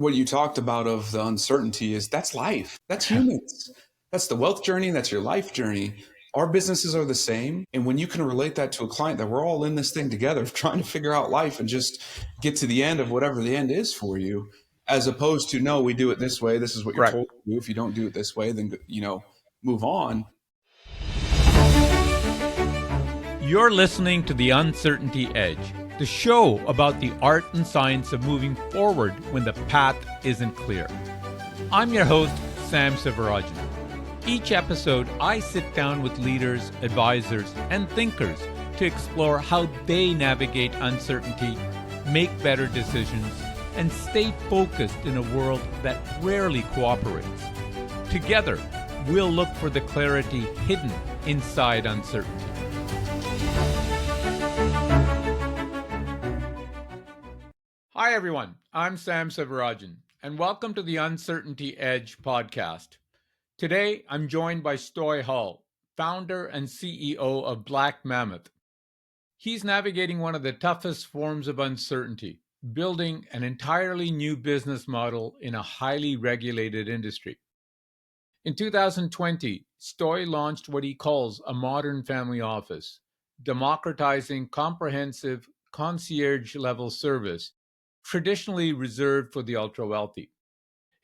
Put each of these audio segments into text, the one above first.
What you talked about of the uncertainty is that's life. That's humans. That's the wealth journey. That's your life journey. Our businesses are the same. And when you can relate that to a client that we're all in this thing together, trying to figure out life and just get to the end of whatever the end is for you, as opposed to, no, we do it this way. This is what you're Right. told to do. If you don't do it this way, then, move on. You're listening to The Uncertainty Edge, the show about the art and science of moving forward when the path isn't clear. I'm your host, Sam Sivarajan. Each episode, I sit down with leaders, advisors, and thinkers to explore how they navigate uncertainty, make better decisions, and stay focused in a world that rarely cooperates. Together, we'll look for the clarity hidden inside uncertainty. Hi, everyone. I'm Sam Sivarajan, and welcome to the Uncertainty Edge podcast. Today, I'm joined by Stoy Hall, founder and CEO of Black Mammoth. He's navigating one of the toughest forms of uncertainty, building an entirely new business model in a highly regulated industry. In 2020, Stoy launched what he calls a modern family office, democratizing comprehensive concierge-level service traditionally reserved for the ultra-wealthy.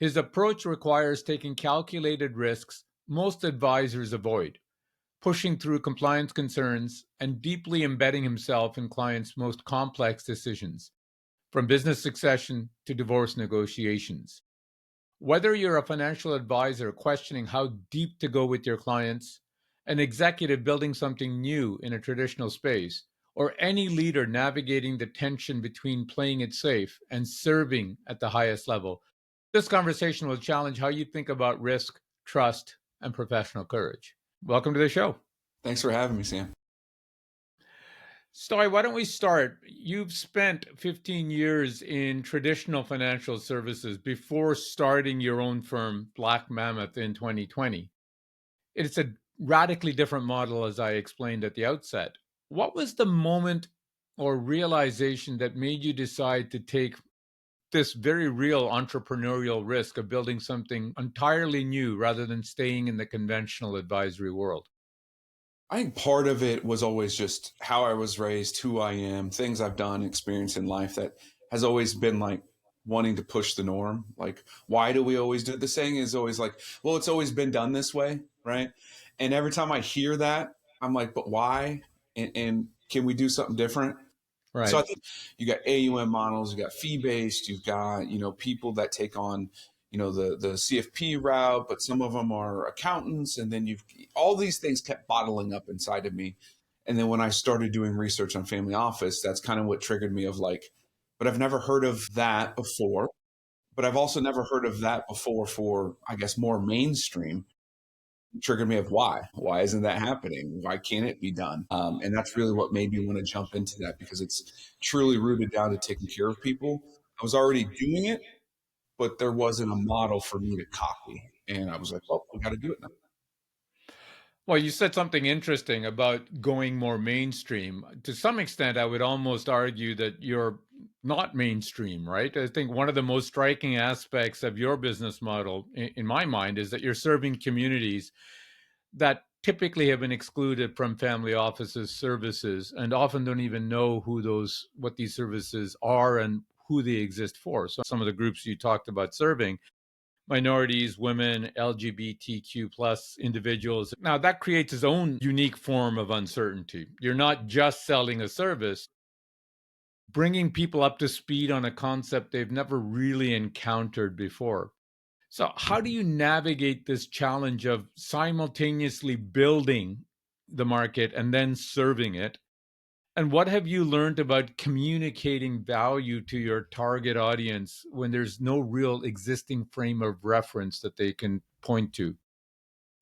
His approach requires taking calculated risks most advisors avoid, pushing through compliance concerns, and deeply embedding himself in clients' most complex decisions, from business succession to divorce negotiations. Whether you're a financial advisor questioning how deep to go with your clients, an executive building something new in a traditional space, or any leader navigating the tension between playing it safe and serving at the highest level, this conversation will challenge how you think about risk, trust, and professional courage. Welcome to the show. Thanks for having me, Sam. Stoy, why don't we start? You've spent 15 years in traditional financial services before starting your own firm, Black Mammoth, in 2020. It's a radically different model, as I explained at the outset. What was the moment or realization that made you decide to take this very real entrepreneurial risk of building something entirely new rather than staying in the conventional advisory world? I think part of it was always just how I was raised, who I am, things I've done, experience in life that has always been like wanting to push the norm. Like, why do we always do it? The saying is always like, well, it's always been done this way, right? And every time I hear that, I'm like, but why? And can we do something different? So Right. I think you got AUM models, you got fee based, you've got, people that take on, the CFP route, but some of them are accountants. And then you've all these things kept bottling up inside of me. And then when I started doing research on family office, that's kind of what triggered me of like, but I've never heard of that before. But I've also never heard of that before for, I guess, more mainstream. Triggered me of why. Why isn't that happening? Why can't it be done? And that's really what made me want to jump into that because it's truly rooted down to taking care of people. I was already doing it, but there wasn't a model for me to copy. And I was like, well, we got to do it now. Well, you said something interesting about going more mainstream. To some extent, I would almost argue that you're not mainstream, right? I think one of the most striking aspects of your business model, in my mind, is that you're serving communities that typically have been excluded from family offices services and often don't even know what these services are and who they exist for. So some of the groups you talked about serving, minorities, women, LGBTQ plus individuals. Now that creates its own unique form of uncertainty. You're not just selling a service, bringing people up to speed on a concept they've never really encountered before. So how do you navigate this challenge of simultaneously building the market and then serving it? And what have you learned about communicating value to your target audience when there's no real existing frame of reference that they can point to?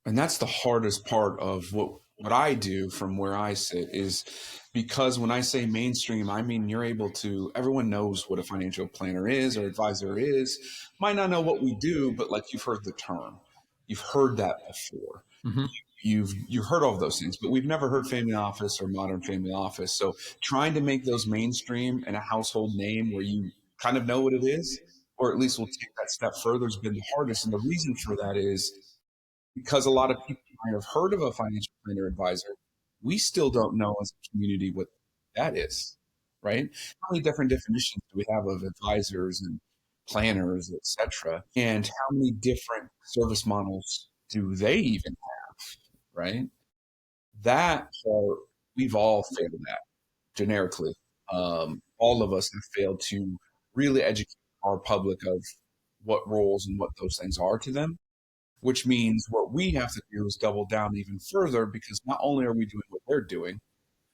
And that's the hardest part of what I do from where I sit is because when I say mainstream, I mean you're able to, everyone knows what a financial planner is or advisor is. Might not know what we do, but like you've heard the term. You've heard that before. Mm-hmm. You've heard all of those things, but we've never heard family office or modern family office. So trying to make those mainstream and a household name where you kind of know what it is or at least will take that step further, has been the hardest. And the reason for that is because a lot of people might have heard of a financial planner advisor. We still don't know as a community what that is, right? How many different definitions do we have of advisors and planners, et cetera? And how many different service models do they even have, right? That part, we've all failed at generically. All of us have failed to really educate our public of what roles and what those things are to them, which means what we have to do is double down even further, because not only are we doing what they're doing,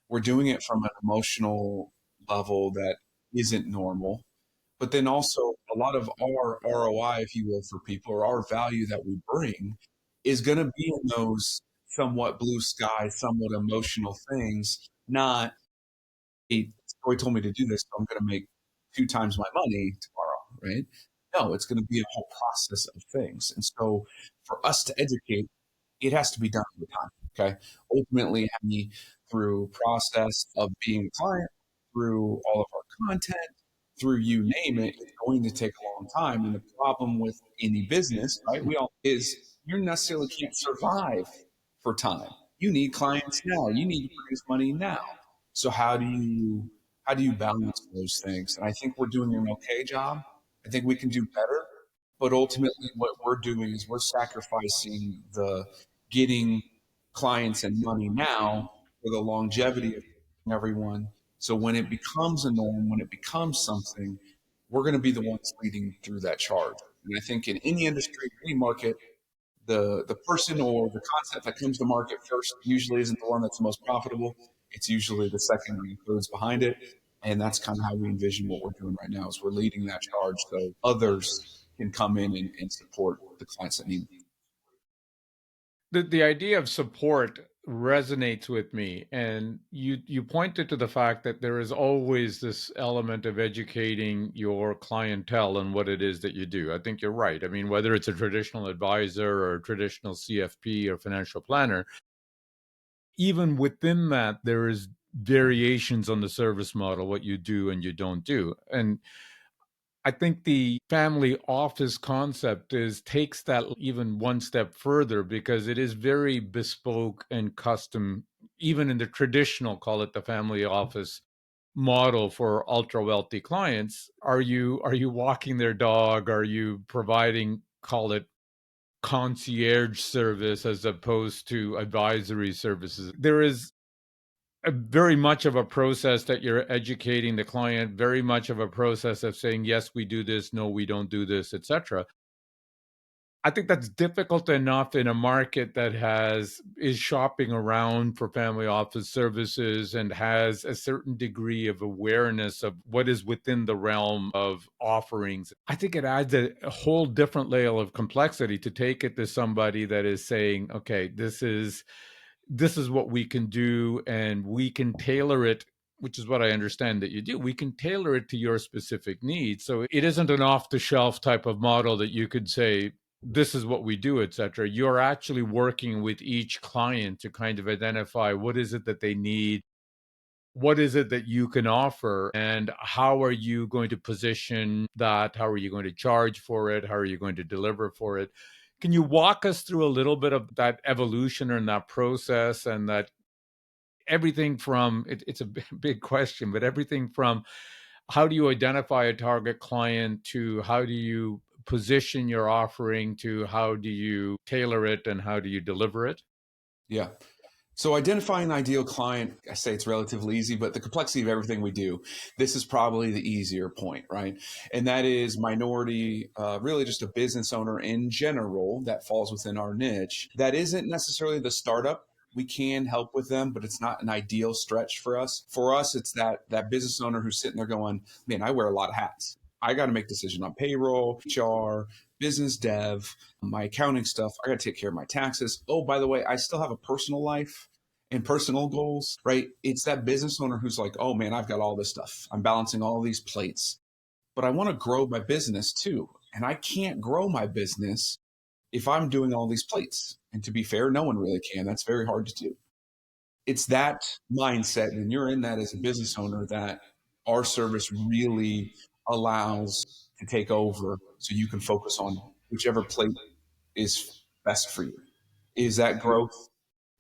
we're doing it from an emotional level that isn't normal. But then also, a lot of our ROI, if you will, for people, or our value that we bring, is going to be in those somewhat blue sky, somewhat emotional things, not, hey, Story told me to do this, so I'm going to make 2 times my money tomorrow, right? No, it's going to be a whole process of things. And so for us to educate, it has to be done over time. Okay. Ultimately, through process of being a client, through all of our content, through you name it, it's going to take a long time. And the problem with any business, right, we all is you necessarily can't survive for time. You need clients now. You need to produce money now. So how do you balance those things? And I think we're doing an okay job. I think we can do better. But ultimately, what we're doing is we're sacrificing the getting clients and money now for the longevity of everyone. So when it becomes a norm, when it becomes something, we're going to be the ones leading through that charge. And I think in any industry, any market, the person or the concept that comes to market first usually isn't the one that's the most profitable. It's usually the second or the third's behind it. And that's kind of how we envision what we're doing right now is we're leading that charge so others can come in and support the clients that need. The idea of support resonates with me, and you pointed to the fact that there is always this element of educating your clientele on what it is that you do. I think you're right. I mean, whether it's a traditional advisor or a traditional CFP or financial planner, even within that there is variations on the service model, what you do and you don't do. And I think the family office concept is takes that even one step further, because it is very bespoke and custom, even in the traditional, call it the family office model for ultra wealthy clients. Are you walking their dog? Are you providing, call it, concierge service as opposed to advisory services? There is a very much of a process that you're educating the client, very much of a process of saying, yes, we do this, no, we don't do this, etc. I think that's difficult enough in a market that is shopping around for family office services and has a certain degree of awareness of what is within the realm of offerings. I think it adds a whole different layer of complexity to take it to somebody that is saying, okay, this is what we can do, and we can tailor it, which is what I understand that you do. We can tailor it to your specific needs. So it isn't an off the shelf type of model that you could say, this is what we do, etc. You're actually working with each client to kind of identify what is it that they need, what is it that you can offer, and how are you going to position that? How are you going to charge for it? How are you going to deliver for it? Can you walk us through a little bit of that evolution and that process, and that everything from it's a big question, but everything from how do you identify a target client, to how do you position your offering, to how do you tailor it, and how do you deliver it? Yeah. So identifying an ideal client, I say it's relatively easy, but the complexity of everything we do, this is probably the easier point, right? And that is minority, really just a business owner in general that falls within our niche. That isn't necessarily the startup. We can help with them, but it's not an ideal stretch for us. For us, it's that business owner who's sitting there going, man, I wear a lot of hats. I got to make decisions on payroll, HR, business dev, my accounting stuff. I got to take care of my taxes. Oh, by the way, I still have a personal life and personal goals, right? It's that business owner who's like, oh man, I've got all this stuff. I'm balancing all these plates, but I want to grow my business too. And I can't grow my business if I'm doing all these plates. And to be fair, no one really can. That's very hard to do. It's that mindset, and you're in that as a business owner, that our service really allows to take over so you can focus on whichever plate is best for you. Is that growth?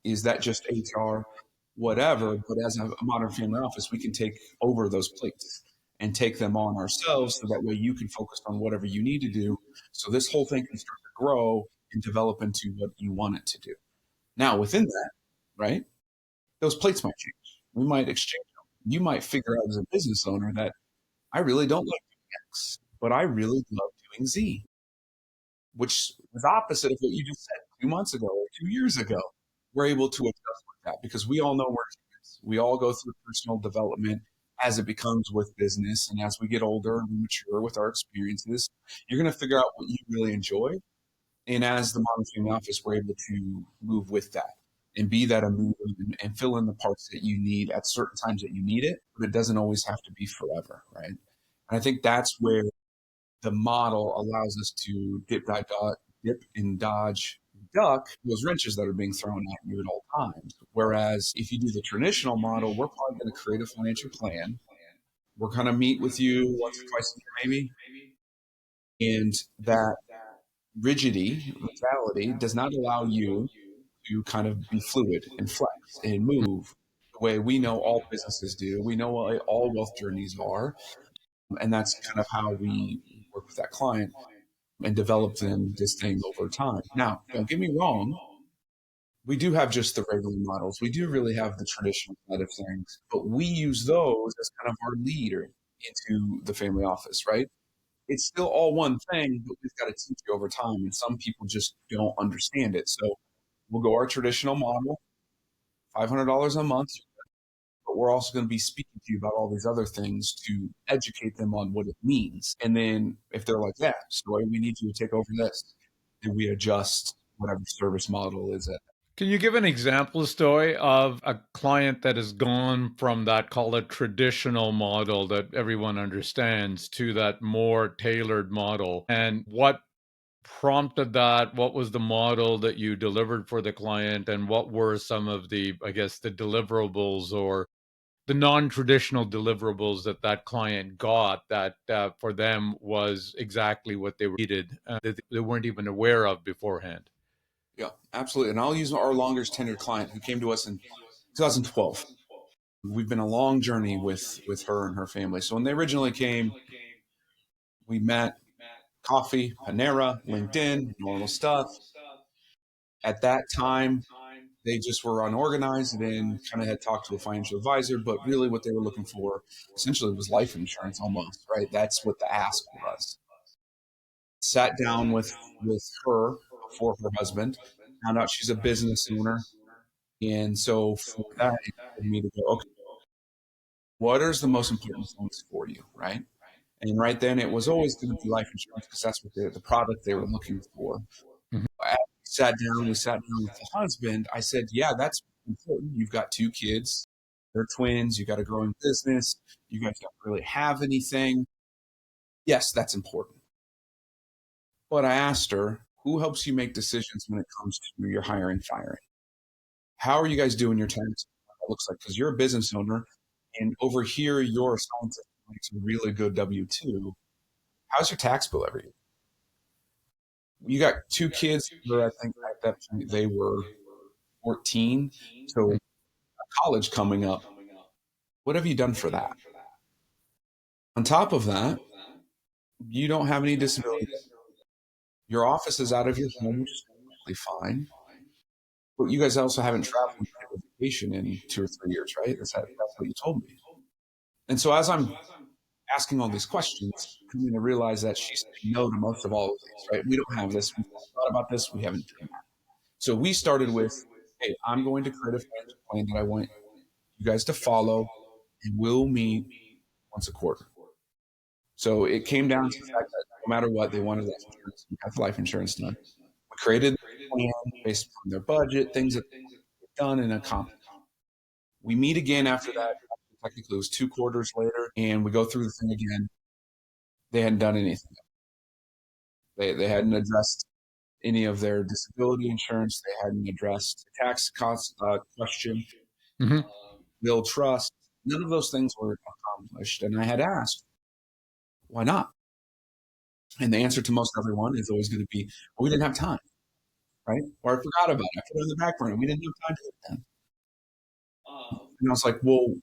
Is that just HR? Whatever. But as a modern family office, we can take over those plates and take them on ourselves so that way you can focus on whatever you need to do. So this whole thing can start to grow and develop into what you want it to do. Now, within that, right, those plates might change. We might exchange them. You might figure out as a business owner that I really don't like doing X, but I really love doing Z, which is opposite of what you just said 2 months ago or 2 years ago. We're able to adjust with that because we all know we're humans. We all go through personal development as it becomes with business. And as we get older and we mature with our experiences, you're going to figure out what you really enjoy. And as the modern family office, we're able to move with that and be that a mover and fill in the parts that you need at certain times that you need it, but it doesn't always have to be forever, right? And I think that's where the model allows us to dip and dodge, duck those wrenches that are being thrown at you at all times. Whereas if you do the traditional model, we're probably going to create a financial plan. We're going to meet with you once or twice a year, maybe. And that rigidity does not allow you to kind of be fluid and flex and move the way we know all businesses do. We know what all wealth journeys are. And that's kind of how we work with that client and develop them this thing over time. Now, don't get me wrong, we do have just the regular models. We do really have the traditional side of things, but we use those as kind of our leader into the family office, right? It's still all one thing, but we've got to teach you over time. And some people just don't understand it. So we'll go our traditional model, $500 a month, but we're also going to be speaking to you about all these other things to educate them on what it means. And then if they're like, yeah, Stoy, we need you to take over this, then we adjust whatever service model is it. Can you give an example, Stoy, of a client that has gone from that, call it traditional model that everyone understands, to that more tailored model? And what prompted that? What was the model that you delivered for the client? And what were some of the, I guess, the deliverables or the non-traditional deliverables that that client got that for them was exactly what they needed, that they weren't even aware of beforehand? Yeah, absolutely. And I'll use our longest tenured client who came to us in 2012. We've been a long journey with her and her family. So when they originally came, we met, coffee, Panera, LinkedIn, normal stuff. At that time, they just were unorganized and kind of had talked to a financial advisor, but really what they were looking for essentially was life insurance almost, right? That's what the ask was. Sat down with her before her husband, found out she's a business owner. And so for that, it led me to go, okay, what are the most important things for you, right? And right then it was always going to be life insurance because that's what the product they were looking for. Mhm. As we sat down with the husband. I said, yeah, that's important. You've got two kids. They're twins. You got a growing business. You guys don't really have anything. Yes, that's important. But I asked her, who helps you make decisions when it comes to your hiring and firing? How are you guys doing your taxes? It looks like because you're a business owner and over here you're a scientist who makes a really good W-2. How's your tax bill every year? You got two kids who I think at that point they were 14. So college coming up. What have you done for that? On top of that, you don't have any disability. Your office is out of your home, which is perfectly fine. But you guys also haven't traveled on vacation in 2 or 3 years, right? That's what you told me. And so as I'm asking all these questions, coming to realize that she's saying no to most of all of these, right? We don't have this. We've thought about this. We haven't done that. So we started with, hey, I'm going to create a financial plan that I want you guys to follow, and we'll meet once a quarter. So it came down to the fact that no matter what, they wanted life insurance. We got the life insurance done. We created a plan based on their budget, things that they've done and accomplished. We meet again after that. Technically, it was 2 quarters later, and we go through the thing again. They hadn't done anything. They hadn't addressed any of their disability insurance. They hadn't addressed the tax cost question, Mhm. will trust. None of those things were accomplished. And I had asked, why not? And the answer to most everyone is always going to be, well, we didn't have time, right? Or I forgot about it. I put it on the back burner. We didn't have time to do it then. And I was like, well,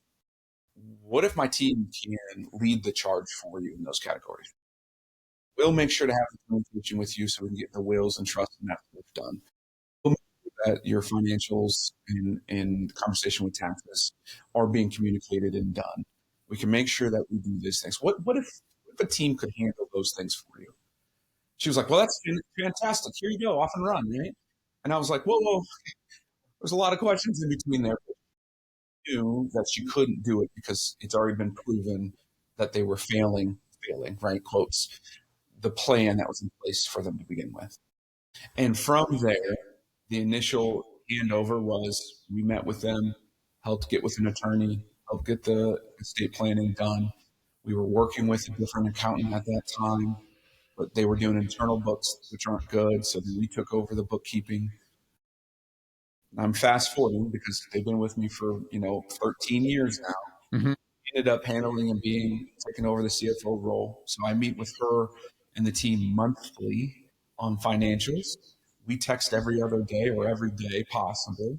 what if my team can lead the charge for you in those categories? We'll make sure to have the communication with you so we can get the wills and trust and that stuff done. We'll make sure that your financials and conversation with taxes are being communicated and done. We can make sure that we do these things. What if a team could handle those things for you? She was like, well, that's fantastic. Here you go, off and run, right? And I was like, whoa, there's a lot of questions in between there. Knew that she couldn't do it because it's already been proven that they were failing, right? Quotes, the plan that was in place for them to begin with. And from there, the initial handover was we met with them, helped get with an attorney, helped get the estate planning done. We were working with a different accountant at that time, but they were doing internal books, which aren't good. So then we took over the bookkeeping. I'm fast forwarding because they've been with me for 13 years now. Mhm. Ended up handling and being taking over the CFO role. So I meet with her and the team monthly on financials. We text every other day or every day possible.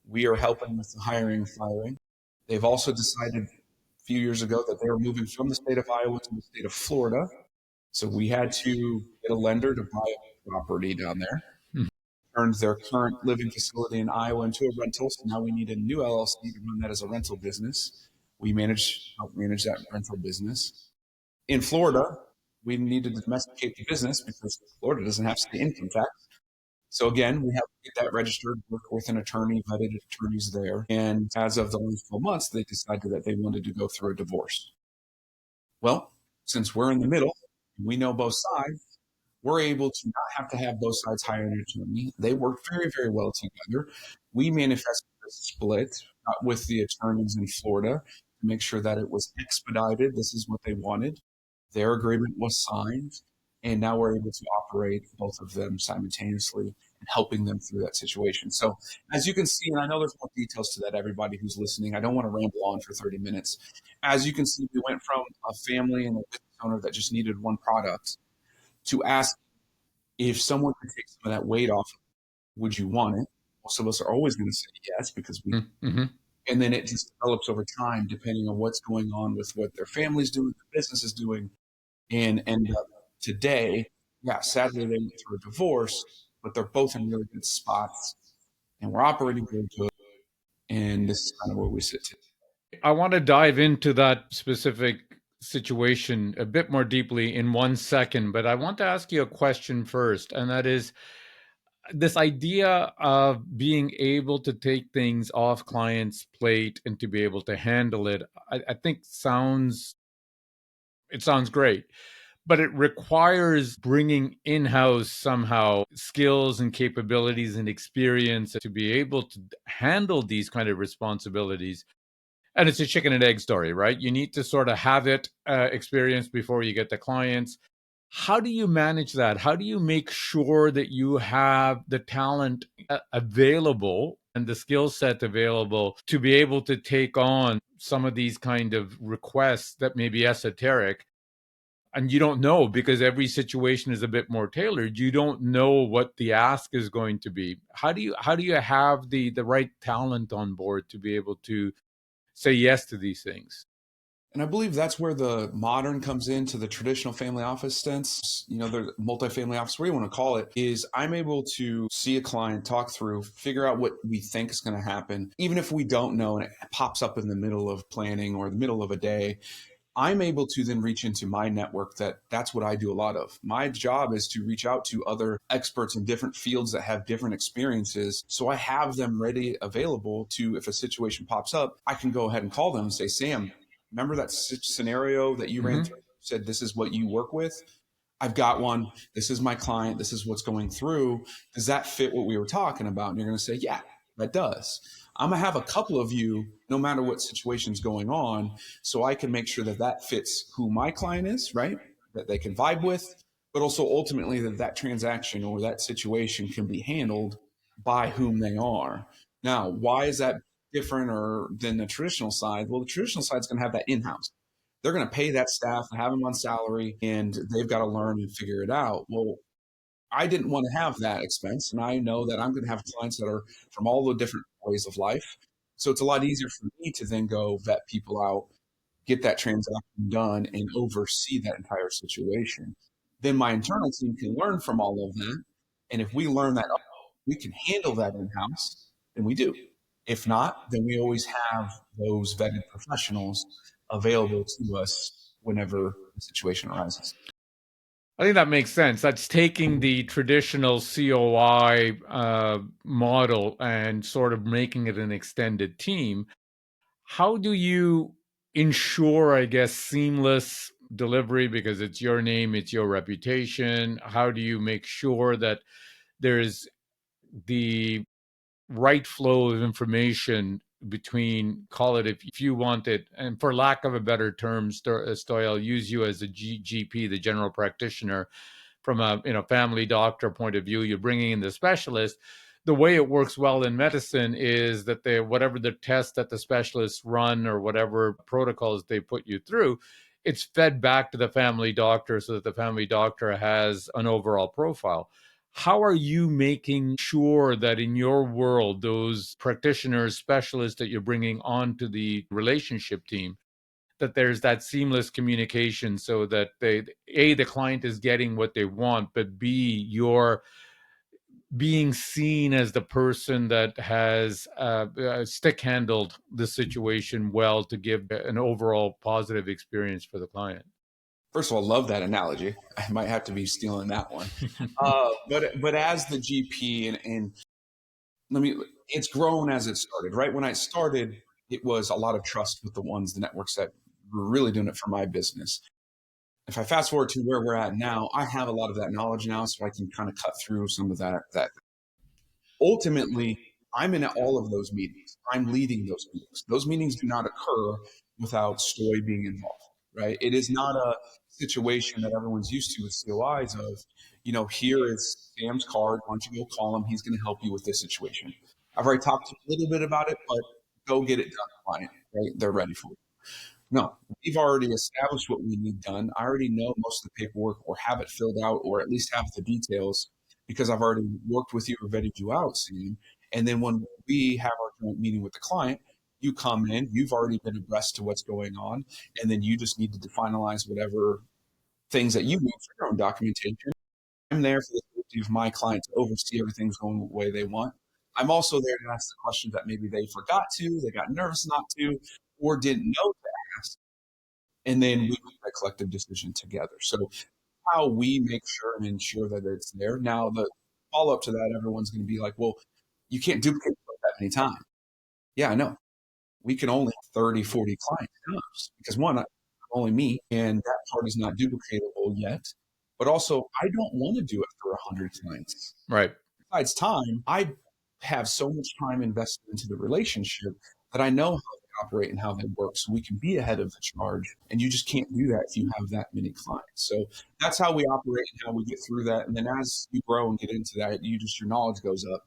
We are helping with the hiring and firing. They've also decided a few years ago that they were moving from the state of Iowa to the state of Florida. So we had to get a lender to buy a property down there. Mhm. Turned their current living facility in Iowa into a rental. So now we need a new LLC to run that as a rental business. We help manage that rental business. In Florida, we need to domesticate the business because Florida doesn't have state income tax. So again, we have to get that registered, work with an attorney, vetted attorneys there. And as of the last 12 months, they decided that they wanted to go through a divorce. Well, since we're in the middle, we know both sides, we're able to not have to have both sides hire an attorney. They work very, very well together. We manifested a split with the attorneys in Florida to make sure that it was expedited. This is what they wanted. Their agreement was signed, and now we're able to operate both of them simultaneously and helping them through that situation. So, as you can see, and I know there's more details to that, everybody who's listening, I don't want to ramble on for 30 minutes. As you can see, we went from a family and a business owner that just needed one product to ask if someone could take some of that weight off, would you want it? Most of us are always going to say yes because we, Mhm. and then it just develops over time depending on what's going on with what their family's doing, their business is doing, and end up today. Yeah, sadly they went through a divorce, but they're both in really good spots, and we're operating really good. And this is kind of where we sit today. I want to dive into that specific situation a bit more deeply in 1 second, but I want to ask you a question first, and that is this idea of being able to take things off clients' plate and to be able to handle it. I think sounds great, but it requires bringing in-house somehow skills and capabilities and experience to be able to handle these kind of responsibilities. And it's a chicken and egg story, right? You need to sort of have it experienced before you get the clients. How do you manage that? How do you make sure that you have the talent available and the skill set available to be able to take on some of these kind of requests that may be esoteric? And you don't know because every situation is a bit more tailored. You don't know what the ask is going to be. How do you have the right talent on board to be able to say yes to these things? And I believe that's where the modern comes into the traditional family office sense. The multifamily office, whatever you want to call it, is I'm able to see a client, talk through, figure out what we think is going to happen. Even if we don't know and it pops up in the middle of planning or the middle of a day, I'm able to then reach into my network. That's what I do a lot of. My job is to reach out to other experts in different fields that have different experiences. So I have them ready, available to, if a situation pops up, I can go ahead and call them and say, Sam, remember that scenario that you ran Mhm. through? Said this is what you work with. I've got one. This is my client. This is what's going through. Does that fit what we were talking about? And you're going to say, yeah, that does. I'm going to have a couple of you, no matter what situation's going on, so I can make sure that that fits who my client is, right? That they can vibe with, but also ultimately that transaction or that situation can be handled by whom they are. Now, why is that different or than the traditional side? Well, the traditional side is going to have that in-house. They're going to pay that staff, have them on salary, and they've got to learn and figure it out. Well, I didn't want to have that expense. And I know that I'm going to have clients that are from all the different ways of life. So it's a lot easier for me to then go vet people out, get that transaction done, and oversee that entire situation. Then my internal team can learn from all of that. And if we learn that, oh, we can handle that in house, then we do. If not, then we always have those vetted professionals available to us whenever the situation arises. I think that makes sense. That's taking the traditional COI model and sort of making it an extended team. How do you ensure, I guess, seamless delivery because it's your name, it's your reputation? How do you make sure that there's the right flow of information between, call it, if you want it, and for lack of a better term, Stoy, I'll use you as a GP, the general practitioner, from a family doctor point of view. You're bringing in the specialist. The way it works well in medicine is that they, whatever the test that the specialists run or whatever protocols they put you through, it's fed back to the family doctor so that the family doctor has an overall profile. How are you making sure that in your world, those practitioners, specialists that you're bringing onto the relationship team, that there's that seamless communication so that the client is getting what they want, but B, you're being seen as the person that has stick handled the situation well to give an overall positive experience for the client? First of all, love that analogy. I might have to be stealing that one. But as the GP and let me, it's grown as it started. Right when I started, it was a lot of trust with the networks that were really doing it for my business. If I fast forward to where we're at now, I have a lot of that knowledge now, so I can kind of cut through some of that. Ultimately, I'm in all of those meetings. I'm leading those meetings. Those meetings do not occur without Stoy being involved, right? It is not a situation that everyone's used to with COIs of, here is Sam's card. Why don't you go call him? He's going to help you with this situation. I've already talked to you a little bit about it, but go get it done, client, right? They're ready for it. No, we've already established what we need done. I already know most of the paperwork or have it filled out or at least have the details because I've already worked with you or vetted you out, Sam. And then when we have our joint meeting with the client, you come in, you've already been abreast to what's going on, and then you just need to finalize whatever things that you need for your own documentation. I'm there for the safety of my client to oversee everything's going the way they want. I'm also there to ask the questions that maybe they forgot to, they got nervous not to, or didn't know to ask, and then we make that collective decision together. So how we make sure and ensure that it's there. Now the follow up to that, everyone's going to be like, well, you can't duplicate that many times. Yeah, I know. We can only have 30, 40 clients because one, I'm only me, and that part is not duplicatable yet. But also, I don't want to do it for 100 clients. Right. Besides time, I have so much time invested into the relationship that I know how they operate and how they work. So we can be ahead of the charge. And you just can't do that if you have that many clients. So that's how we operate and how we get through that. And then as you grow and get into that, your knowledge goes up.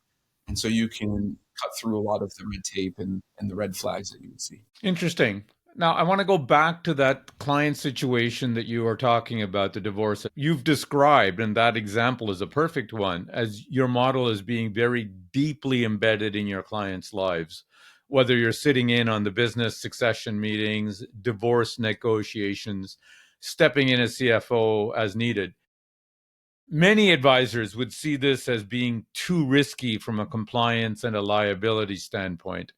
And so you can cut through a lot of the red tape and the red flags that you would see. Interesting. Now, I want to go back to that client situation that you are talking about, the divorce you've described, and that example is a perfect one, as your model is being very deeply embedded in your clients' lives. Whether you're sitting in on the business succession meetings, divorce negotiations, stepping in as CFO as needed. Many advisors would see this as being too risky from a compliance and a liability standpoint.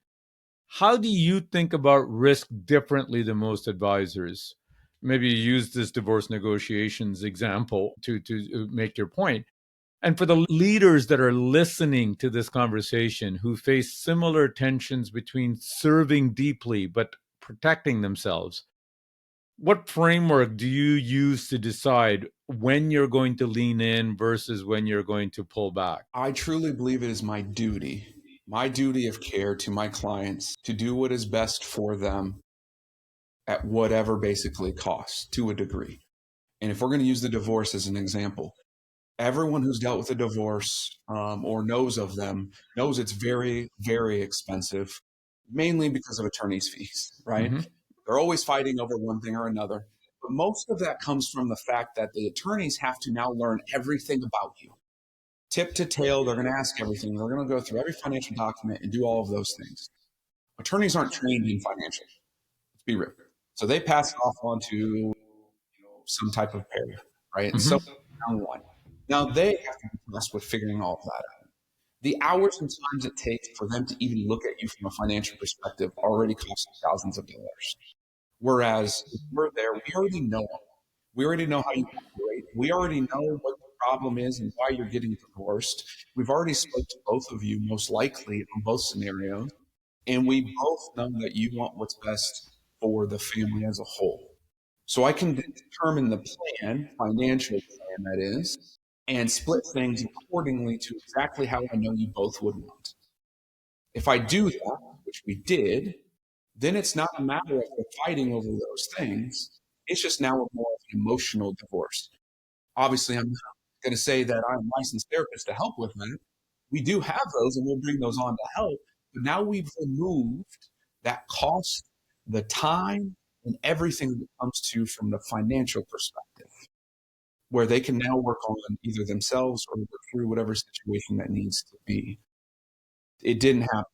How do you think about risk differently than most advisors? Maybe you use this divorce negotiations example to make your point. And for the leaders that are listening to this conversation who face similar tensions between serving deeply but protecting themselves, what framework do you use to decide when you're going to lean in versus when you're going to pull back? I truly believe it is my duty of care to my clients to do what is best for them at whatever basically costs to a degree. And if we're going to use the divorce as an example, everyone who's dealt with a divorce or knows of them knows it's very, very expensive, mainly because of attorney's fees, right? Mm-hmm. They're always fighting over one thing or another. But most of that comes from the fact that the attorneys have to now learn everything about you. Tip to tail, they're going to ask everything. They're going to go through every financial document and do all of those things. Attorneys aren't trained in financial. Let's be real. So they pass it off onto some type of pair, right? And Mm-hmm. so down the line. Now they have to be tasked with figuring all of that out. The hours and times it takes for them to even look at you from a financial perspective already costs thousands of dollars. Whereas if we're there, we already know them. We already know how you operate. We already know what the problem is and why you're getting divorced. We've already spoke to both of you, most likely on both scenarios, and we both know that you want what's best for the family as a whole. So I can determine the plan, financial plan that is, and split things accordingly to exactly how I know you both would want. If I do that, which we did, then it's not a matter of we're fighting over those things. It's just now more of an emotional divorce. Obviously, I'm not going to say that I'm a licensed therapist to help with that. We do have those and we'll bring those on to help. But now we've removed that cost, the time, and everything that comes to from the financial perspective, where they can now work on either themselves or work through whatever situation that needs to be. It didn't happen.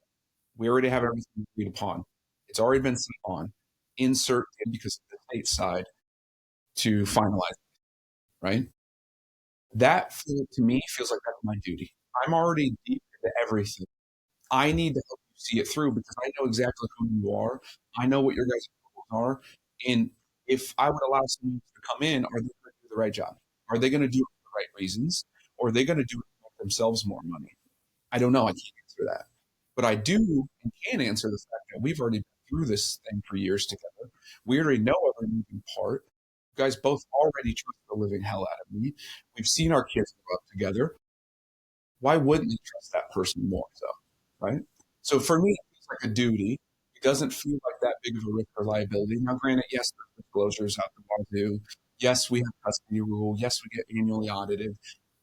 We already have everything agreed upon. It's already been set on. Insert in because of the state side to finalize, right? That to me feels like that's my duty. I'm already deep into everything. I need to help you see it through because I know exactly who you are. I know what your guys' goals are. And if I would allow someone to come in, are they going to do the right job? Are they going to do it for the right reasons? Or are they going to do it to make themselves more money? I don't know. I can't answer that. But I do and can answer the fact that we've already been through this thing for years together. We already know every moving part. You guys both already trust the living hell out of me. We've seen our kids grow up together. Why wouldn't you trust that person more so? Right? So for me, it feels like a duty. It doesn't feel like that big of a risk or liability. Now, granted, yes, there's disclosures out the wazoo. Yes, we have custody rule. Yes, we get annually audited.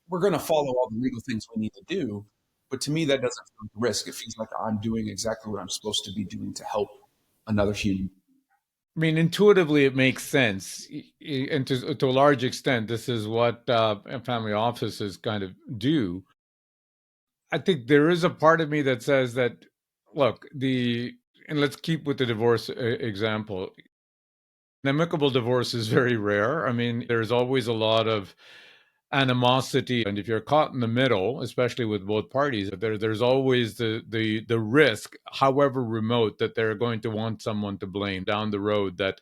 We're going to follow all the legal things we need to do. But to me, that doesn't feel like a risk. It feels like I'm doing exactly what I'm supposed to be doing to help another human. I mean, intuitively, it makes sense. And to a large extent, this is what family offices kind of do. I think there is a part of me that says that, look, and let's keep with the divorce example. An amicable divorce is very rare. I mean, there's always a lot of animosity, and if you're caught in the middle, especially with both parties, there's always the risk, however remote, that they're going to want someone to blame down the road, that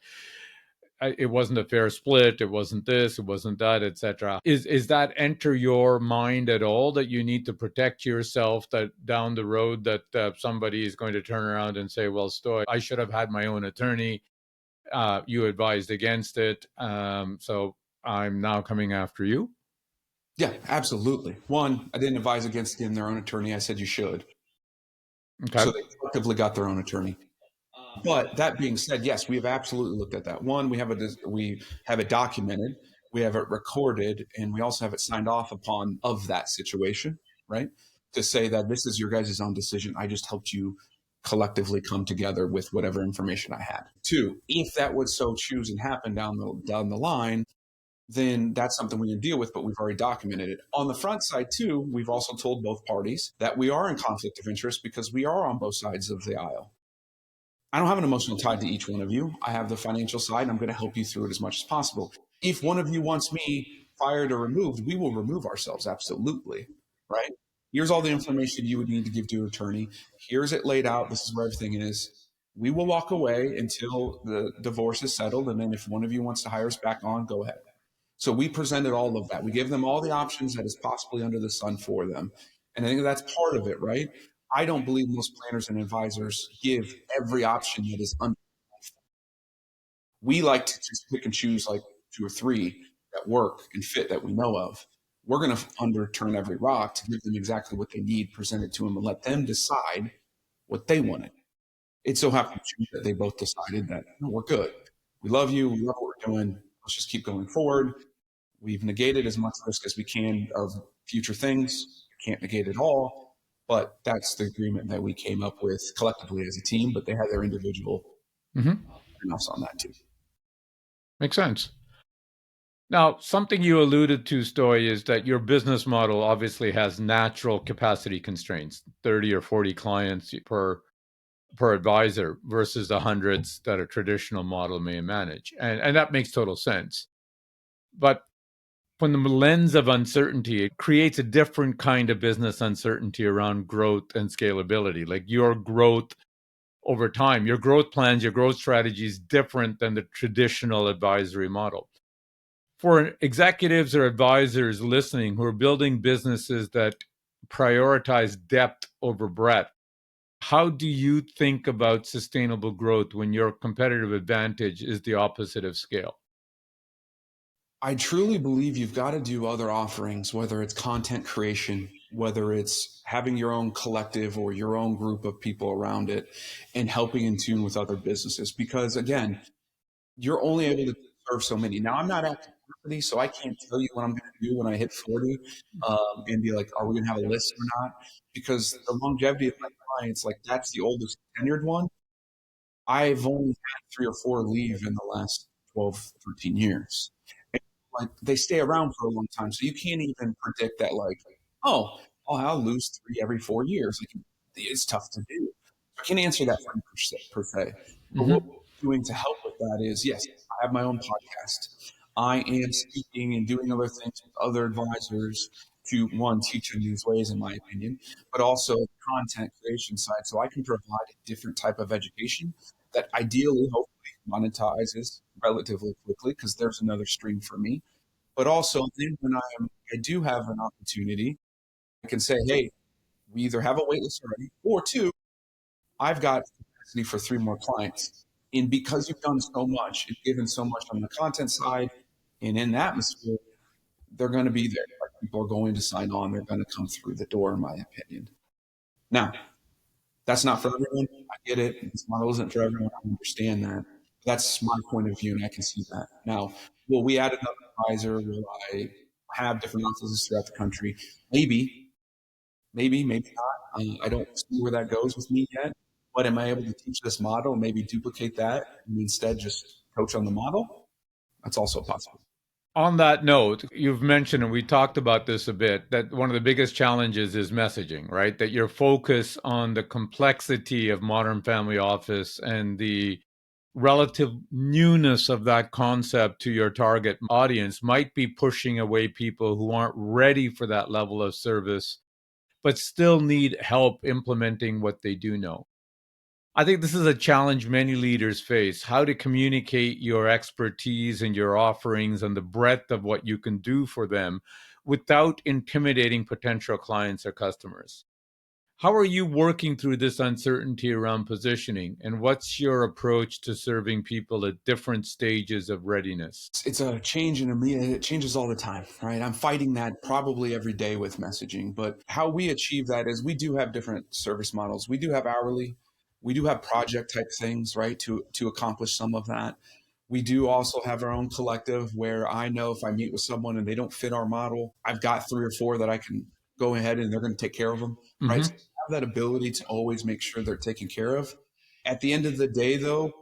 it wasn't a fair split, it wasn't this, it wasn't that, etc. Is that enter your mind at all, that you need to protect yourself, that down the road that somebody is going to turn around and say, well, Stoy, I should have had my own attorney, you advised against it, so I'm now coming after you? Yeah, absolutely. One, I didn't advise against getting their own attorney. I said you should. Okay. So they collectively got their own attorney. But that being said, yes, we have absolutely looked at that. One, we have it documented, we have it recorded, and we also have it signed off upon of that situation, right? To say that this is your guys' own decision. I just helped you collectively come together with whatever information I had. Two, if that would so choose and happen down the line, then that's something we can deal with, but we've already documented it. On the front side, too, we've also told both parties that we are in conflict of interest because we are on both sides of the aisle. I don't have an emotional tie to each one of you. I have the financial side, and I'm going to help you through it as much as possible. If one of you wants me fired or removed, we will remove ourselves, absolutely. Right? Here's all the information you would need to give to an attorney. Here's it laid out. This is where everything is. We will walk away until the divorce is settled. And then if one of you wants to hire us back on, go ahead. So we presented all of that. We gave them all the options that is possibly under the sun for them. And I think that's part of it, right? I don't believe most planners and advisors give every option that is under. We like to just pick and choose like two or three that work and fit that we know of. We're going to underturn every rock to give them exactly what they need, present it to them, and let them decide what they wanted. It so happened that they both decided that no, we're good. We love you. We love what we're doing. Let's just keep going forward. We've negated as much risk as we can of future things. Can't negate it all, but that's the agreement that we came up with collectively as a team. But they had their individual. Mm-hmm. enough on that too. Makes sense. Now, something you alluded to, Stoy, is that your business model obviously has natural capacity constraints, 30 or 40 clients per advisor versus the hundreds that a traditional model may manage. And that makes total sense. But from the lens of uncertainty, it creates a different kind of business uncertainty around growth and scalability. Like your growth over time, your growth plans, your growth strategy is different than the traditional advisory model. For executives or advisors listening who are building businesses that prioritize depth over breadth, how do you think about sustainable growth when your competitive advantage is the opposite of scale? I truly believe you've got to do other offerings, whether it's content creation, whether it's having your own collective or your own group of people around it, and helping in tune with other businesses. Because again, you're only able to serve so many. Now, I'm not at capacity, so I can't tell you what I'm going to do when I hit 40 and be like, are we going to have a list or not? Because the longevity of my clients, like that's the oldest tenured one. I've only had 3 or 4 leave in the last 12, 13 years. And, like they stay around for a long time. So you can't even predict that, like, oh, I'll lose 3 every 4 years. Like, it's tough to do. I can't answer that for you per se. But what Mm-hmm. we're doing to help with that is yes, I have my own podcast. I am speaking and doing other things with other advisors to one, teach in these ways, in my opinion, but also content creation side. So I can provide a different type of education that ideally, hopefully, monetizes relatively quickly because there's another stream for me. But also, then when I do have an opportunity, I can say, hey, we either have a waitlist already, or two, I've got capacity for 3 more clients. And because you've done so much and given so much on the content side and in the atmosphere, they're going to be there. Like, people are going to sign on. They're going to come through the door, in my opinion. Now, that's not for everyone. I get it. This model isn't for everyone. I understand that. That's my point of view, and I can see that. Now, will we add another advisor? Will I have different offices throughout the country? Maybe, maybe not. I don't see where that goes with me yet. But am I able to teach this model, maybe duplicate that, and instead just coach on the model? That's also possible. On that note, you've mentioned, and we talked about this a bit, that one of the biggest challenges is messaging, right? That your focus on the complexity of modern family office and the relative newness of that concept to your target audience might be pushing away people who aren't ready for that level of service, but still need help implementing what they do know. I think this is a challenge many leaders face, how to communicate your expertise and your offerings and the breadth of what you can do for them without intimidating potential clients or customers. How are you working through this uncertainty around positioning? And what's your approach to serving people at different stages of readiness? It's a change in me. It changes all the time, right? I'm fighting that probably every day with messaging. But how we achieve that is we do have different service models. We do have hourly, we do have project type things, right? To accomplish some of that. We do also have our own collective where I know if I meet with someone and they don't fit our model, I've got 3 or 4 that I can go ahead and they're going to take care of them, right? So Mm-hmm. I have that ability to always make sure they're taken care of. At the end of the day, though,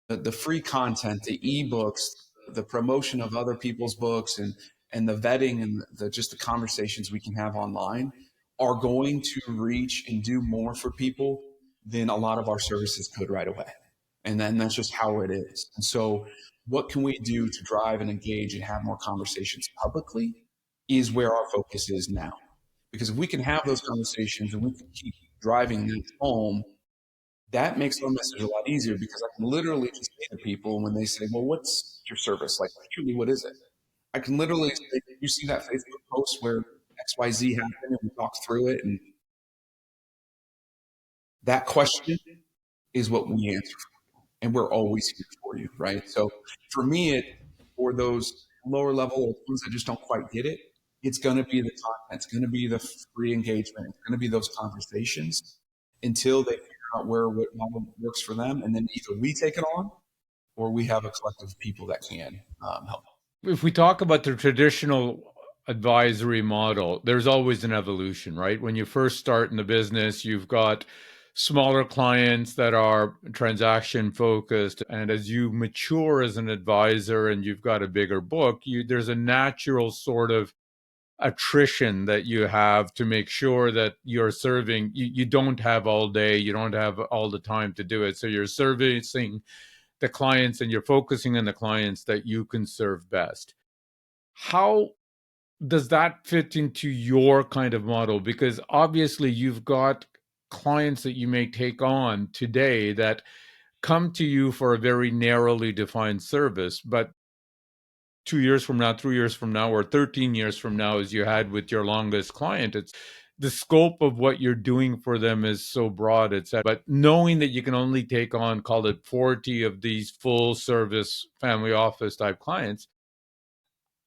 the free content, the ebooks, the promotion of other people's books, and the vetting and the just the conversations we can have online are going to reach and do more for people than a lot of our services could right away. And then that's just how it is. And so, what can we do to drive and engage and have more conversations publicly is where our focus is now. Because if we can have those conversations and we can keep driving that home, that makes our message a lot easier because I can literally just say to people when they say, well, what's your service? Like, truly, what is it? I can literally say, did you see that Facebook post where XYZ happened and we talked through it? And that question is what we answer for. And we're always here for you, right? So for me, for those lower level ones that just don't quite get it, it's going to be the content, it's going to be the free engagement, it's going to be those conversations until they figure out what model works for them, and then either we take it on or we have a collective of people that can help. If we talk about the traditional advisory model, there's always an evolution, right? When you first start in the business, you've got smaller clients that are transaction focused. And as you mature as an advisor and you've got a bigger book, there's a natural sort of attrition that you have to make sure that you're serving. You don't have all day, you don't have all the time to do it. So you're servicing the clients and you're focusing on the clients that you can serve best. How does that fit into your kind of model? Because obviously you've got clients that you may take on today that come to you for a very narrowly defined service, but 2 years from now, 3 years from now, or 13 years from now, as you had with your longest client, it's the scope of what you're doing for them is so broad. But knowing that you can only take on, call it 40 of these full service family office type clients,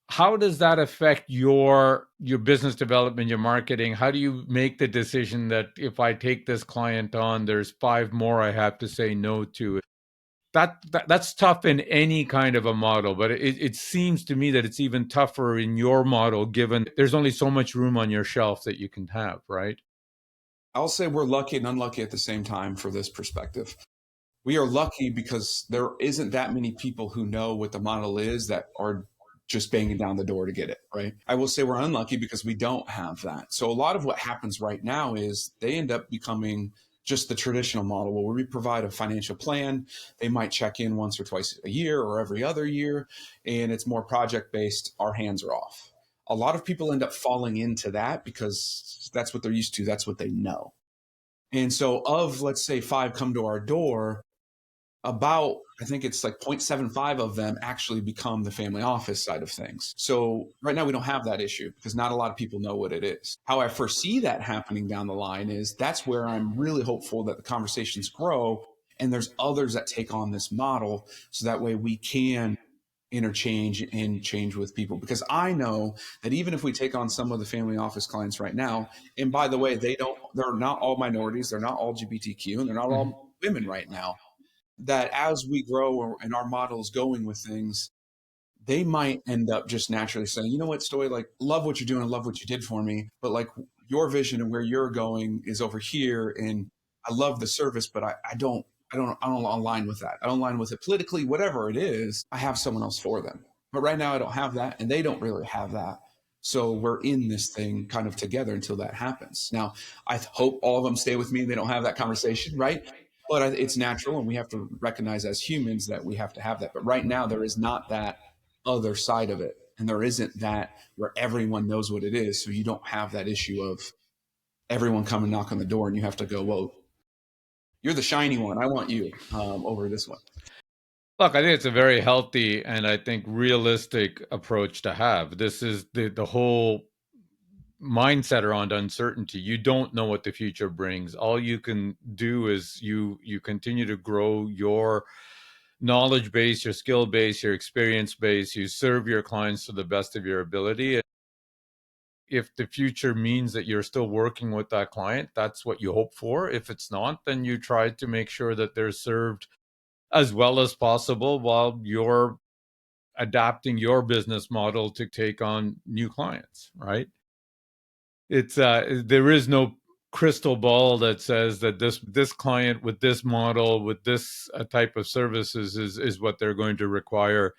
how does that affect your business development, your marketing? How do you make the decision that if I take this client on, there's 5 more I have to say no to? That's tough in any kind of a model, but it seems to me that it's even tougher in your model, given there's only so much room on your shelf that you can have, right? I'll say we're lucky and unlucky at the same time for this perspective. We are lucky because there isn't that many people who know what the model is that are just banging down the door to get it, right? I will say we're unlucky because we don't have that. So a lot of what happens right now is they end up becoming just the traditional model where we provide a financial plan. They might check in once or twice a year or every other year, and it's more project based. Our hands are off. A lot of people end up falling into that because that's what they're used to. That's what they know. And so, of let's say 5 come to our door, about I think it's like 0.75 of them actually become the family office side of things. So right now we don't have that issue because not a lot of people know what it is. How I foresee that happening down the line is that's where I'm really hopeful that the conversations grow and there's others that take on this model so that way we can interchange and change with people, because I know that even if we take on some of the family office clients right now, and by the way, they're not all minorities, they're not all LGBTQ, and they're not Mhm. all women right now, that as we grow and our model is going with things, they might end up just naturally saying, you know what, Stoy, like, love what you're doing, love what you did for me, but like your vision and where you're going is over here, and I love the service, but I don't align with that. I don't align with it politically, whatever it is. I have someone else for them, but right now I don't have that, and they don't really have that. So we're in this thing kind of together until that happens. Now, I hope all of them stay with me and they don't have that conversation, right? But it's natural, and we have to recognize as humans that we have to have that. But right now, there is not that other side of it. And there isn't that where everyone knows what it is. So you don't have that issue of everyone come and knock on the door and you have to go, well, you're the shiny one. I want you over this one. Look, I think it's a very healthy and I think realistic approach to have. This is the whole mindset around uncertainty. You don't know what the future brings. All you can do is you continue to grow your knowledge base, your skill base, your experience base. You serve your clients to the best of your ability. If the future means that you're still working with that client, that's what you hope for. If it's not, then you try to make sure that they're served as well as possible while you're adapting your business model to take on new clients, right? It's there is no crystal ball that says that this client with this model with this type of services is what they're going to require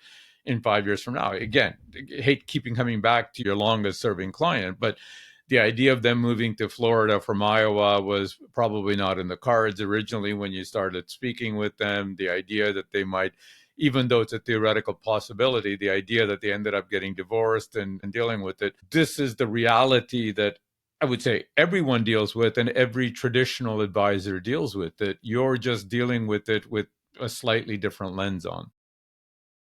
in 5 years from now. Again, I hate keeping coming back to your longest serving client, but the idea of them moving to Florida from Iowa was probably not in the cards originally when you started speaking with them. The idea that they might, even though it's a theoretical possibility, the idea that they ended up getting divorced and dealing with it. This is the reality that I would say everyone deals with and every traditional advisor deals with it. You're just dealing with it with a slightly different lens on.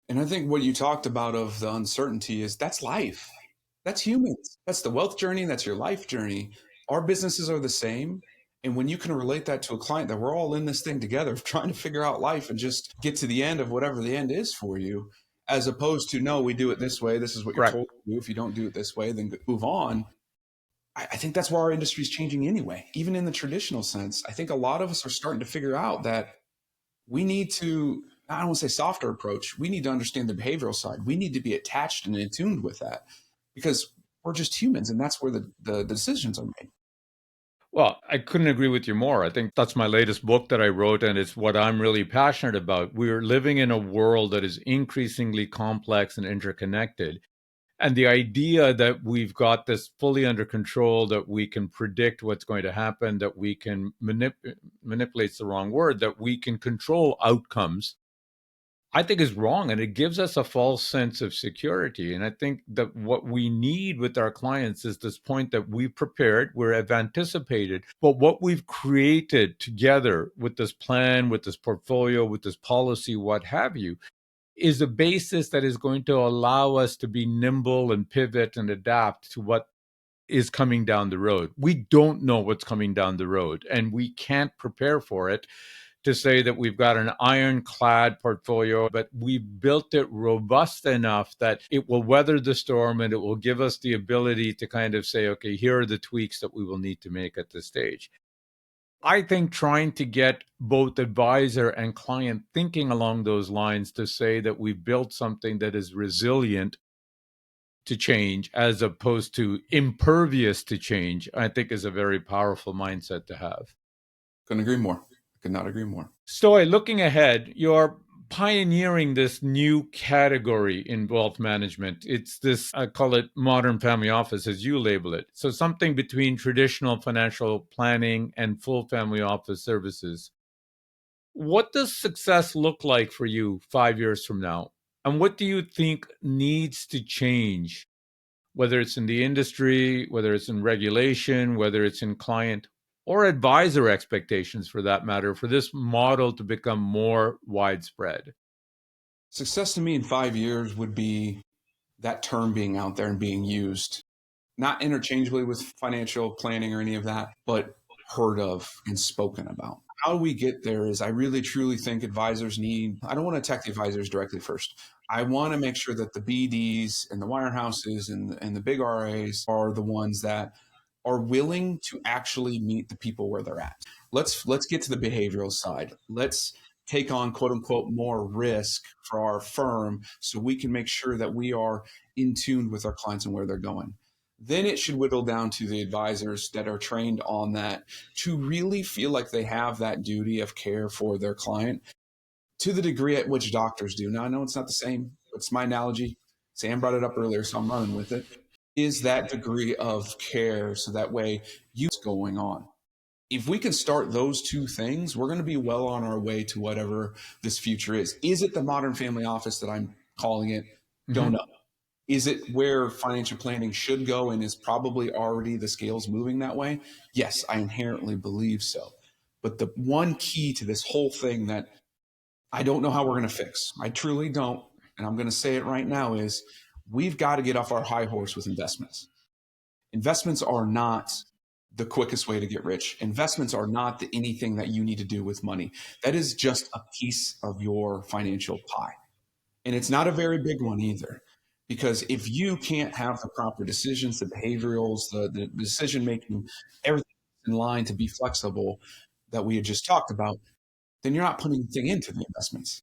And I think what you talked about of the uncertainty is that's life. That's humans. That's the wealth journey. That's your life journey. Our businesses are the same. And when you can relate that to a client that we're all in this thing together, trying to figure out life and just get to the end of whatever the end is for you, as opposed to, no, we do it this way. This is what you're Correct. told to do. If you don't do it this way, then move on. I think that's where our industry is changing anyway, even in the traditional sense. I think a lot of us are starting to figure out that we need to, I don't want to say softer approach, we need to understand the behavioral side. We need to be attached and attuned with that because we're just humans, and that's where the decisions are made. Well, I couldn't agree with you more. I think that's my latest book that I wrote, and it's what I'm really passionate about. We're living in a world that is increasingly complex and interconnected. And the idea that we've got this fully under control, that we can predict what's going to happen, that we can manipulate's the wrong word, that we can control outcomes, I think is wrong. And it gives us a false sense of security. And I think that what we need with our clients is this point that we prepared, we've anticipated, but what we've created together with this plan, with this portfolio, with this policy, what have you, is a basis that is going to allow us to be nimble and pivot and adapt to what is coming down the road. We don't know what's coming down the road, and we can't prepare for it to say that we've got an ironclad portfolio, but we've built it robust enough that it will weather the storm and it will give us the ability to kind of say, okay, here are the tweaks that we will need to make at this stage. I think trying to get both advisor and client thinking along those lines to say that we've built something that is resilient to change as opposed to impervious to change, I think is a very powerful mindset to have. Couldn't agree more. Could not agree more. Stoy, looking ahead, you're pioneering this new category in wealth management. It's this, I call it modern family office, as you label it. So something between traditional financial planning and full family office services. What does success look like for you 5 years from now? And what do you think needs to change, whether it's in the industry, whether it's in regulation, whether it's in client or advisor expectations for that matter, for this model to become more widespread? Success to me in 5 years would be that term being out there and being used, not interchangeably with financial planning or any of that, but heard of and spoken about. How we get there is I really truly think advisors need, I don't want to attack the advisors directly first. I want to make sure that the BDs and the wirehouses and the big RAs are the ones that are willing to actually meet the people where they're at. Let's get to the behavioral side. Let's take on quote unquote more risk for our firm so we can make sure that we are in tune with our clients and where they're going. Then it should whittle down to the advisors that are trained on that to really feel like they have that duty of care for their client to the degree at which doctors do. Now, I know it's not the same. It's my analogy. Sam brought it up earlier, so I'm running with it. Is that degree of care so that way you what's going on. If we can start those two things, we're going to be well on our way to whatever this future is. Is it the modern family office that I'm calling it? Don't know. Is it where financial planning should go and is probably already the scales moving that way? Yes, I inherently believe so. But the one key to this whole thing that I don't know how we're going to fix, I truly don't, and I'm going to say it right now, is we've got to get off our high horse with investments. Investments are not the quickest way to get rich. Investments are not the anything that you need to do with money. That is just a piece of your financial pie. And it's not a very big one either. Because if you can't have the proper decisions, the behaviorals, the decision making, everything in line to be flexible that we had just talked about, then you're not putting anything into the investments.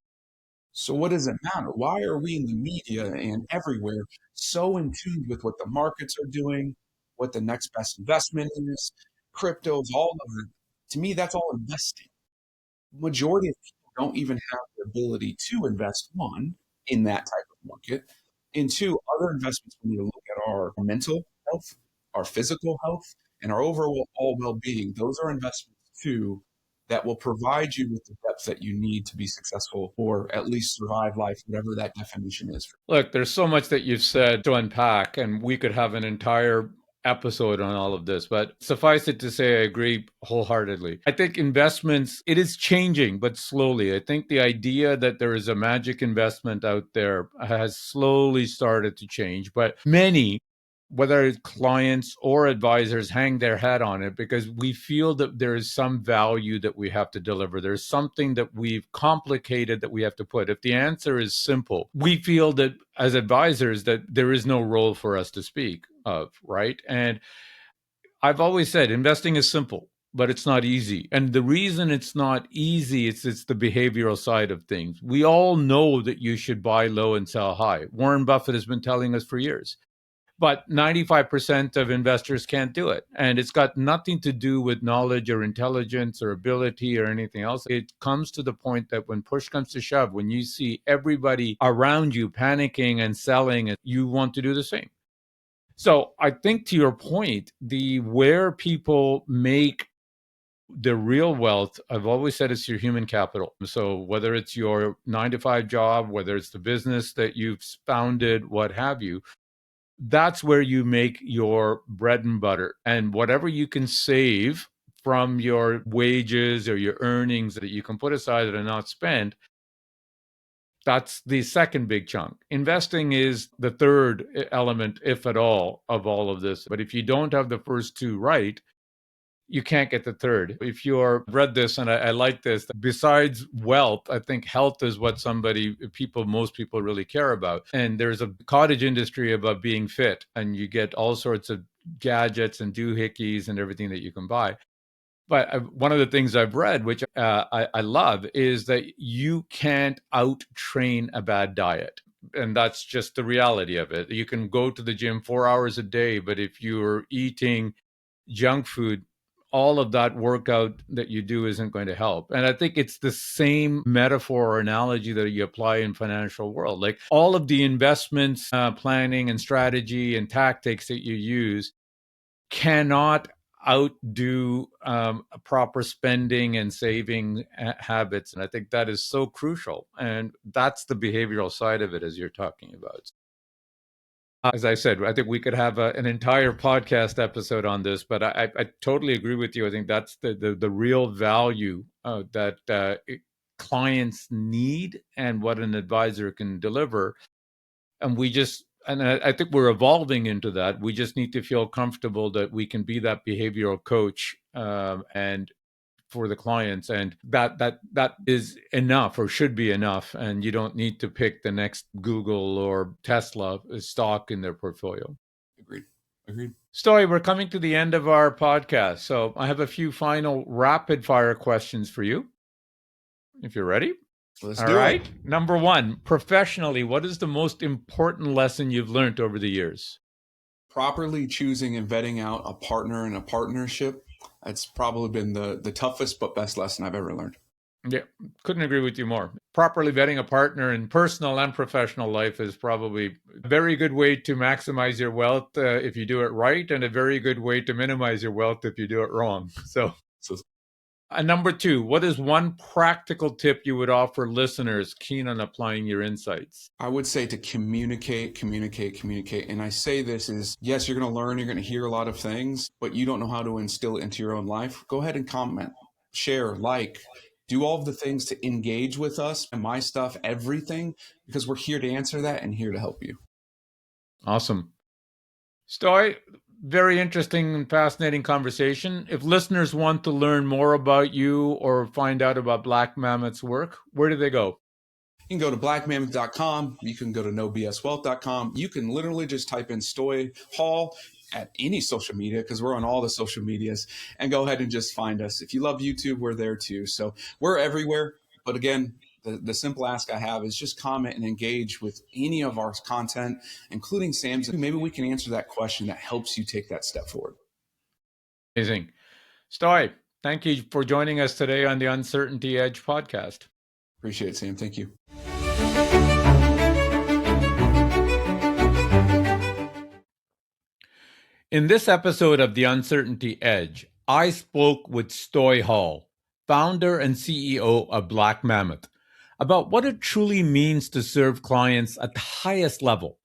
So what does it matter? Why are we in the media and everywhere so in tune with what the markets are doing, what the next best investment is, cryptos, all of it? To me, that's all investing. Majority of people don't even have the ability to invest, one, in that type of market, and two, other investments we need to look at our mental health, our physical health, and our overall well-being. Those are investments too that will provide you with the depth that you need to be successful or at least survive life, whatever that definition is. Look, there's so much that you've said to unpack, and we could have an entire episode on all of this, but suffice it to say, I agree wholeheartedly. I think investments, it is changing, but slowly. I think the idea that there is a magic investment out there has slowly started to change, but many, whether it's clients or advisors, hang their hat on it because we feel that there is some value that we have to deliver. There's something that we've complicated that we have to put. If the answer is simple, we feel that as advisors that there is no role for us to speak of, right? And I've always said investing is simple, but it's not easy. And the reason it's not easy is it's the behavioral side of things. We all know that you should buy low and sell high. Warren Buffett has been telling us for years. But 95% of investors can't do it. And it's got nothing to do with knowledge or intelligence or ability or anything else. It comes to the point that when push comes to shove, when you see everybody around you panicking and selling, you want to do the same. So I think to your point, where people make the real wealth, I've always said, it's your human capital. So whether it's your 9 to 5 job, whether it's the business that you've founded, what have you, that's where you make your bread and butter. And whatever you can save from your wages or your earnings that you can put aside and not spend, that's the second big chunk. Investing is the third element, if at all, of all of this. But if you don't have the first two right, you can't get the third. If you're read this, and I like this, besides wealth, I think health is what most people really care about. And there's a cottage industry about being fit, and you get all sorts of gadgets and doohickeys and everything that you can buy. But one of the things I've read, which I love, is that you can't out-train a bad diet. And that's just the reality of it. You can go to the gym 4 hours a day, but if you're eating junk food, all of that workout that you do isn't going to help. And I think it's the same metaphor or analogy that you apply in financial world. Like all of the investments, planning and strategy and tactics that you use cannot outdo proper spending and saving habits. And I think that is so crucial. And that's the behavioral side of it, as you're talking about. As I said, I think we could have an entire podcast episode on this, but I totally agree with you. I think that's the real value that clients need and what an advisor can deliver. And I think we're evolving into that. We just need to feel comfortable that we can be that behavioral coach and for the clients, and that is enough, or should be enough, and you don't need to pick the next Google or Tesla stock in their portfolio. Agreed. Stoy, we're coming to the end of our podcast, so I have a few final rapid fire questions for you, if you're ready. Let's do it. Number one, professionally, what is the most important lesson you've learned over the years? Properly choosing and vetting out a partner in a partnership. That's probably been the toughest but best lesson I've ever learned. Yeah, couldn't agree with you more. Properly vetting a partner in personal and professional life is probably a very good way to maximize your wealth if you do it right, and a very good way to minimize your wealth if you do it wrong. So number two, what is one practical tip you would offer listeners keen on applying your insights? I would say to communicate. And I say this is, yes, you're going to learn, you're going to hear a lot of things, but you don't know how to instill it into your own life. Go ahead and comment, share, do all of the things to engage with us and my stuff, everything, because we're here to answer that and here to help you. Awesome. Stoy, very interesting and fascinating conversation. If listeners want to learn more about you or find out about Black Mammoth's work, where do they go? You can go to blackmammoth.com. You can go to nobswealth.com. You can literally just type in Stoy Hall at any social media, because we're on all the social medias, and go ahead and just find us. If you love YouTube, we're there too. So we're everywhere. But again, the simple ask I have is just comment and engage with any of our content, including Sam's. Maybe we can answer that question that helps you take that step forward. Amazing. Stoy, thank you for joining us today on the Uncertainty Edge podcast. Appreciate it, Sam. Thank you. In this episode of the Uncertainty Edge, I spoke with Stoy Hall, founder and CEO of Black Mammoth, about what it truly means to serve clients at the highest level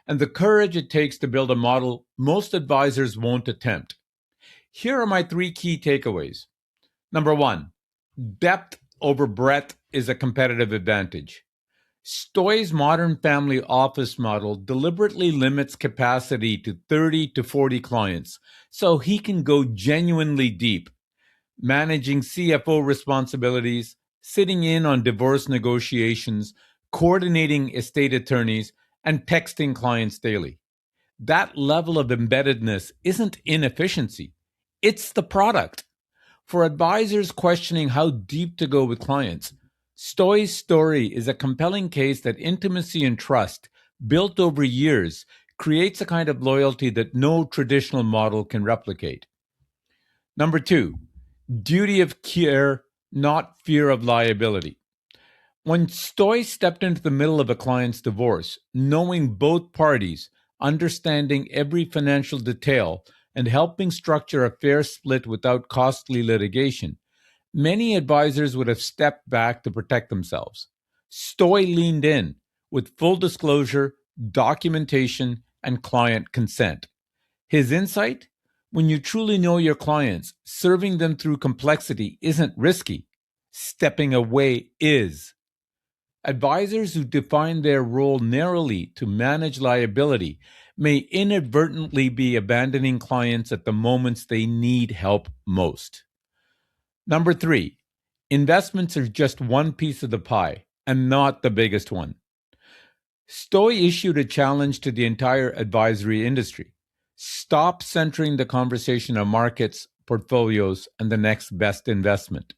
and the courage it takes to build a model most advisors won't attempt. Here are my 3 key takeaways. Number 1, depth over breadth is a competitive advantage. Stoy's modern family office model deliberately limits capacity to 30 to 40 clients so he can go genuinely deep, managing CFO responsibilities, sitting in on divorce negotiations, coordinating estate attorneys, and texting clients daily. That level of embeddedness isn't inefficiency, it's the product. For advisors questioning how deep to go with clients, Stoy's story is a compelling case that intimacy and trust, built over years, creates a kind of loyalty that no traditional model can replicate. Number 2, duty of care, not fear of liability. When Stoy stepped into the middle of a client's divorce, knowing both parties, understanding every financial detail, and helping structure a fair split without costly litigation, many advisors would have stepped back to protect themselves. Stoy leaned in with full disclosure, documentation, and client consent. His insight? When you truly know your clients, serving them through complexity isn't risky. Stepping away is. Advisors who define their role narrowly to manage liability may inadvertently be abandoning clients at the moments they need help most. Number 3, investments are just one piece of the pie and not the biggest one. Stoy issued a challenge to the entire advisory industry. Stop centering the conversation on markets, portfolios, and the next best investment.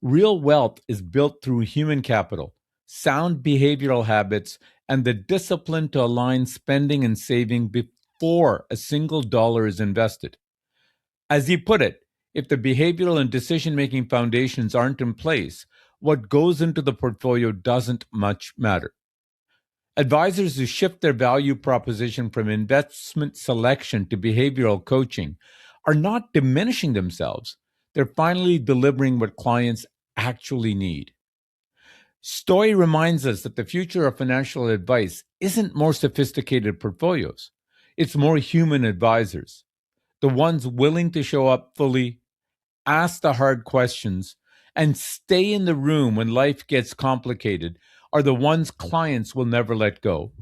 Real wealth is built through human capital, sound behavioral habits, and the discipline to align spending and saving before a single dollar is invested. As he put it, if the behavioral and decision-making foundations aren't in place, what goes into the portfolio doesn't much matter. Advisors who shift their value proposition from investment selection to behavioral coaching are not diminishing themselves. They're finally delivering what clients actually need. Stoy reminds us that the future of financial advice isn't more sophisticated portfolios. It's more human advisors, the ones willing to show up fully, ask the hard questions, and stay in the room when life gets complicated are the ones clients will never let go.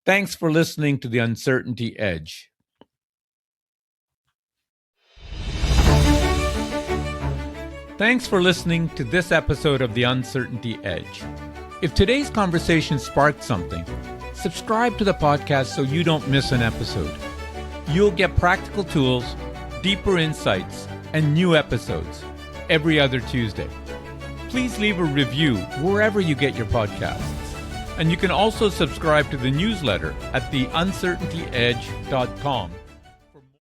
Thanks for listening to The Uncertainty Edge. Thanks for listening to this episode of The Uncertainty Edge. If today's conversation sparked something, subscribe to the podcast so you don't miss an episode. You'll get practical tools, deeper insights, and new episodes every other Tuesday. Please leave a review wherever you get your podcasts. And you can also subscribe to the newsletter at theuncertaintyedge.com.